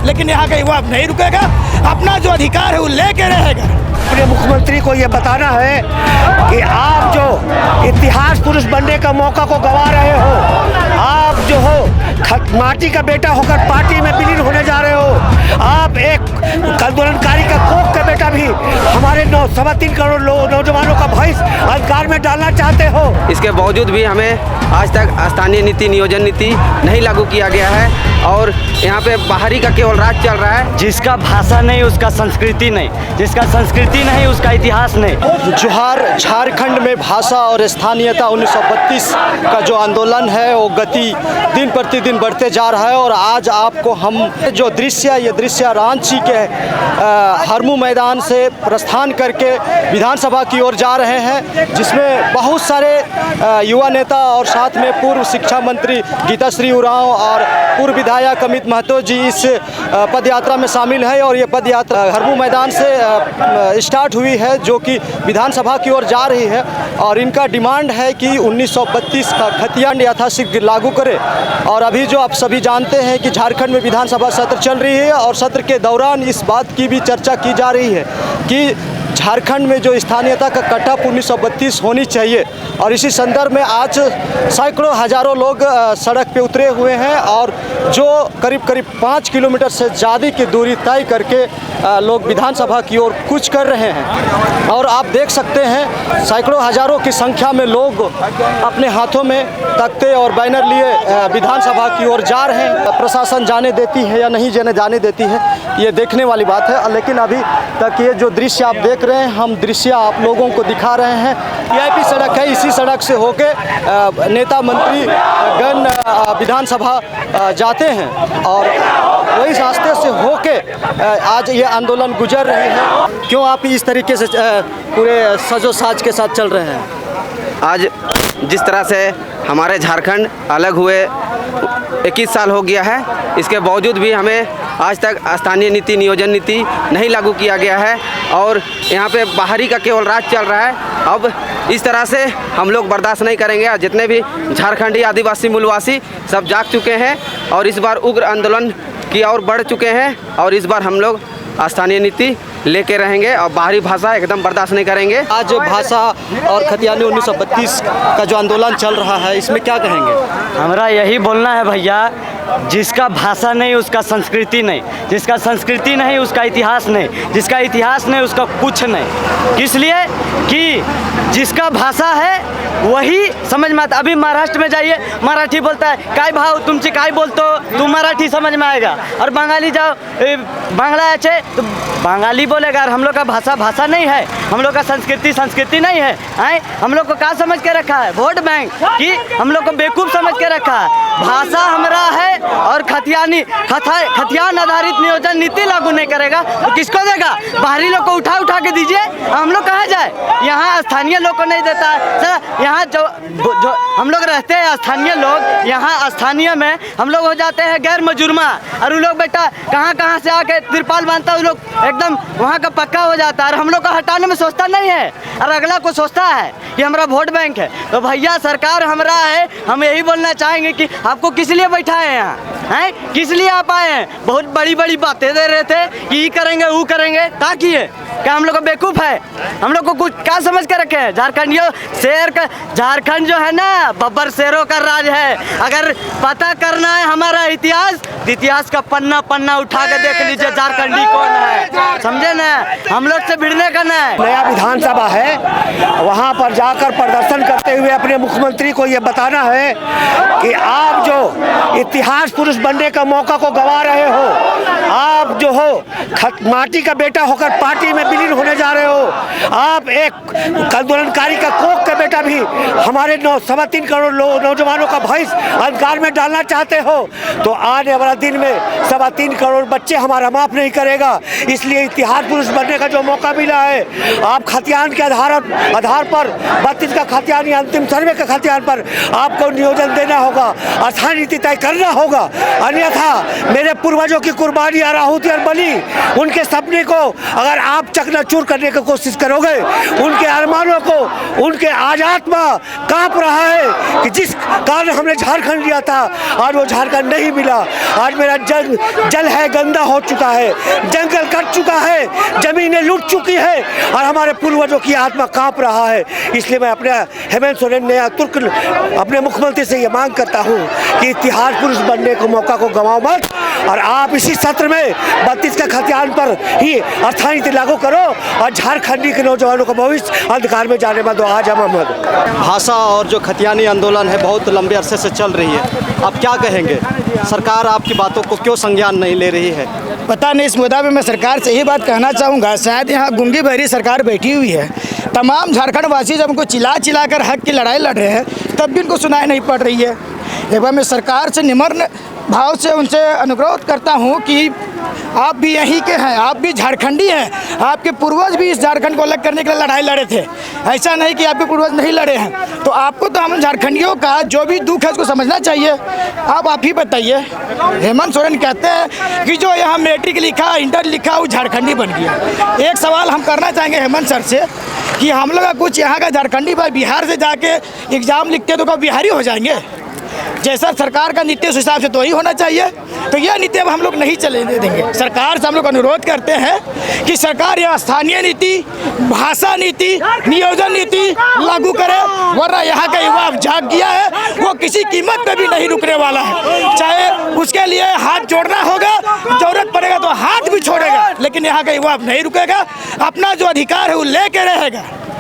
लेकिन यहाँ का युवा अब नहीं रुकेगा, अपना जो अधिकार है वो लेके रहेगा। अपने मुख्यमंत्री को ये बताना है कि आप जो इतिहास पुरुष बनने का मौका को गंवा रहे हो, आप जो हो माटी का बेटा होकर पार्टी में विलीन होने जा रहे हो, आप एक आंदोलनकारी का कोख का बेटा भी हमारे 3.25 करोड़ नौजवानों का भविष्य अंधकार में डालना चाहते हो। इसके बावजूद भी हमें आज तक स्थानीय नीति नियोजन नीति नहीं लागू किया गया है और यहाँ पे बाहरी का केवल राज चल रहा है। जिसका भाषा नहीं उसका संस्कृति नहीं, जिसका संस्कृति नहीं उसका इतिहास नहीं। जोहार झारखंड में भाषा और स्थानीयता 1932 का जो आंदोलन है वो गति दिन प्रतिदिन बढ़ते जा रहा है और आज आपको हम जो ये दृश्य रांची के हरमू मैदान से प्रस्थान करके विधानसभा की ओर जा रहे हैं, जिसमें बहुत सारे युवा नेता और साथ में पूर्व शिक्षा मंत्री गीताश्री उरांव और पूर्व विधायक अमित महतो जी इस पद यात्रा में शामिल है। और ये पद यात्रा हरमू मैदान से स्टार्ट हुई है जो कि विधानसभा की ओर जा रही है और इनका डिमांड है कि 1932 का खतियान यथाशीघ्र लागू करे। और अभी जो आप सभी जानते हैं कि झारखंड में विधानसभा सत्र चल रही है और सत्र के दौरान इस बात की भी चर्चा की जा रही है कि झारखंड में जो स्थानीयता का कट ऑफ 1932 होनी चाहिए। और इसी संदर्भ में आज सैकड़ों हजारों लोग सड़क पे उतरे हुए हैं और जो करीब 5 किलोमीटर से ज़्यादा की दूरी तय करके लोग विधानसभा की ओर कूच कर रहे हैं। और आप देख सकते हैं सैकड़ों हजारों की संख्या में लोग अपने हाथों में तख्ते और बैनर लिए विधानसभा की ओर जा रहे हैं। प्रशासन जाने देती है या नहीं जाने देती है ये देखने वाली बात है, लेकिन अभी तक ये जो दृश्य आप देख रहे हैं, हम दृश्य आप लोगों को दिखा रहे हैं। वीआईपी सड़क है, इसी सड़क से होके नेता मंत्री गण विधानसभा जाते हैं और वही रास्ते से होके आज ये आंदोलन गुजर रहे हैं। क्यों आप इस तरीके से पूरे सजो साज के साथ चल रहे हैं? आज जिस तरह से हमारे झारखंड अलग हुए 21 साल हो गया है, इसके बावजूद भी हमें आज तक स्थानीय नीति नियोजन नीति नहीं लागू किया गया है और यहाँ पे बाहरी का केवल राज चल रहा है। अब इस तरह से हम लोग बर्दाश्त नहीं करेंगे। जितने भी झारखंडी आदिवासी मूलवासी सब जाग चुके हैं और इस बार उग्र आंदोलन की ओर बढ़ चुके हैं और इस बार हम लोग स्थानीय नीति लेके रहेंगे और बाहरी भाषा एकदम बर्दाश्त नहीं करेंगे। आज भाषा और खतियानी 1932 का जो आंदोलन चल रहा है, इसमें क्या कहेंगे? हमारा यही बोलना है भैया, जिसका भाषा नहीं उसका संस्कृति नहीं, जिसका संस्कृति नहीं उसका इतिहास नहीं, जिसका इतिहास नहीं उसका कुछ नहीं। इसलिए कि जिसका भाषा है वही समझ में आता। अभी महाराष्ट्र में जाइए, मराठी बोलता है, काय भाव तुमची काय बोलतो, तू मराठी समझ में आएगा। और बंगाली जाओ, बांग्ला अच्छे तो बंगाली बोलेगा। और हम लोग का भाषा नहीं है, हम लोग का संस्कृति नहीं है। हम लोग को क्या समझ के रखा है? वोट बैंक कि हम लोग को बेवकूफ़ समझ के रखा है। भाषा हमारा है और खतियान आधारित नियोजन नीति लागू नहीं करेगा तो किसको देगा? बाहरी लोग को उठा के दीजिए, हम लोग कहाँ जाए? यहाँ स्थानीय लोग को नहीं देता है सर। यहाँ जो हम लोग रहते हैं स्थानीय लोग, यहाँ स्थानीय में हम लोग हो जाते हैं गैर मजूरमा। और वो लोग बेटा कहाँ से आके तिरपाल बांधता है, वो लोग एकदम वहाँ का पक्का हो जाता है और हम लोग को हटाने में सोचता नहीं है और अगला को सोचता है कि हमारा वोट बैंक है। तो भैया सरकार हमारा है, हम यही बोलना चाहेंगे कि आपको किस लिए बैठा है यहाँ हैं? किस लिए आप आए हैं? बहुत बड़ी बातें दे रहे थे कि ये करेंगे वो करेंगे, ताकि क्या हम लोग को बेवकूफ़ है? हम लोग को कुछ क्या समझ के रखे हैं? झारखंडियों शेर का, झारखंड जो है ना बब्बर शेरों का राज है। अगर पता करना है हमारा इतिहास का पन्ना उठा के देख लीजिए झारखंडी कौन है, समझे ना? हम लोग से भिड़ने का ना है। नया विधानसभा है, वहाँ पर जाकर प्रदर्शन करते हुए अपने मुख्यमंत्री को ये बताना है कि आप जो इतिहास पुरुष बनने का मौका को गंवा रहे हो, आप जो हो माटी का बेटा होकर पार्टी में विलीन होने जा रहे हो, आप एक आंदोलनकारी का कोख का बेटा भी हमारे 3.25 करोड़ नौजवानों का भविष्य अंधकार में डालना चाहते हो, तो आने वाला दिन में 3.25 करोड़ बच्चे हमारा माफ नहीं करेगा। इसलिए इतिहास पुरुष बनने का जो मौका मिला है, आप खतियान के आधार पर 32 का खतियान या अंतिम सर्वे का खतियान पर आपको नियोजन देना होगा, स्थानीय नीति तय करना होगा। अन्यथा मेरे पूर्वजों की कुर्बानी और आहुति और बलि, उनके सपने को अगर आप चकनाचूर करने की कोशिश करोगे। उनके अरमानों को, उनके आज आत्मा कांप रहा है कि जिस कारण हमने झारखंड लिया था आज वो झारखंड नहीं मिला। आज मेरा जल है गंदा हो चुका है, जंगल कट चुका है, जमीनें लूट चुकी है और हमारे पूर्वजों की आत्मा कांप रहा है। इसलिए मैं अपने हेमंत सोरेन नया तुर्क अपने मुख्यमंत्री से ये मांग करता हूँ कि इतिहास पुरुष बनने को मौका को गंवाओ मत और आप इसी सत्र में 32 के खतियान पर ही अस्थायी नीति लागू करो और झारखंडी के नौजवानों का भविष्य अंधकार में जाने मत दो। आज मोहम्मद भाषा और जो खतियानी आंदोलन है बहुत लंबे अरसे से चल रही है, आप क्या कहेंगे? सरकार आपकी बातों को क्यों संज्ञान नहीं ले रही है? पता नहीं, इस मुद्दा पे मैं सरकार से यही बात कहना चाहूँगा, शायद यहाँ गूंगी बहरी सरकार बैठी हुई है। तमाम झारखंड वासी जब उनको चिल्ला कर हक की लड़ाई लड़ रहे हैं तब भी उनको सुनाई नहीं पड़ रही है। एक बार मैं सरकार से निम्न भाव से उनसे अनुरोध करता हूँ कि आप भी यहीं के हैं, आप भी झारखंडी हैं, आपके पूर्वज भी इस झारखंड को अलग करने के लिए लड़ाई लड़े थे। ऐसा नहीं कि आपके पूर्वज नहीं लड़े हैं। तो आपको तो हम झारखंडियों का जो भी दुख है उसको समझना चाहिए। आप ही बताइए, हेमंत सोरेन कहते हैं कि जो यहाँ मैट्रिक लिखा, इंटर लिखा, वो झारखंडी बन गया। एक सवाल हम करना चाहेंगे हेमंत सर से कि हम लोग कुछ यहाँ का झारखंडी भाई बिहार से जाके एग्ज़ाम लिखते तो क्या बिहारी हो जाएंगे? जैसा सरकार का नीति उस हिसाब से तो ही होना चाहिए। तो यह नीति अब हम लोग नहीं चले देंगे। सरकार से हम लोग अनुरोध करते हैं कि सरकार यह स्थानीय नीति, भाषा नीति, नियोजन नीति लागू करे, वरना यहाँ का युवा जाग गया है, वो किसी कीमत पे भी नहीं रुकने वाला है। चाहे उसके लिए हाथ जोड़ना होगा, जरूरत पड़ेगा तो हाथ भी छोड़ेगा, लेकिन यहाँ का युवा नहीं रुकेगा। अपना जो अधिकार है वो लेके रहेगा।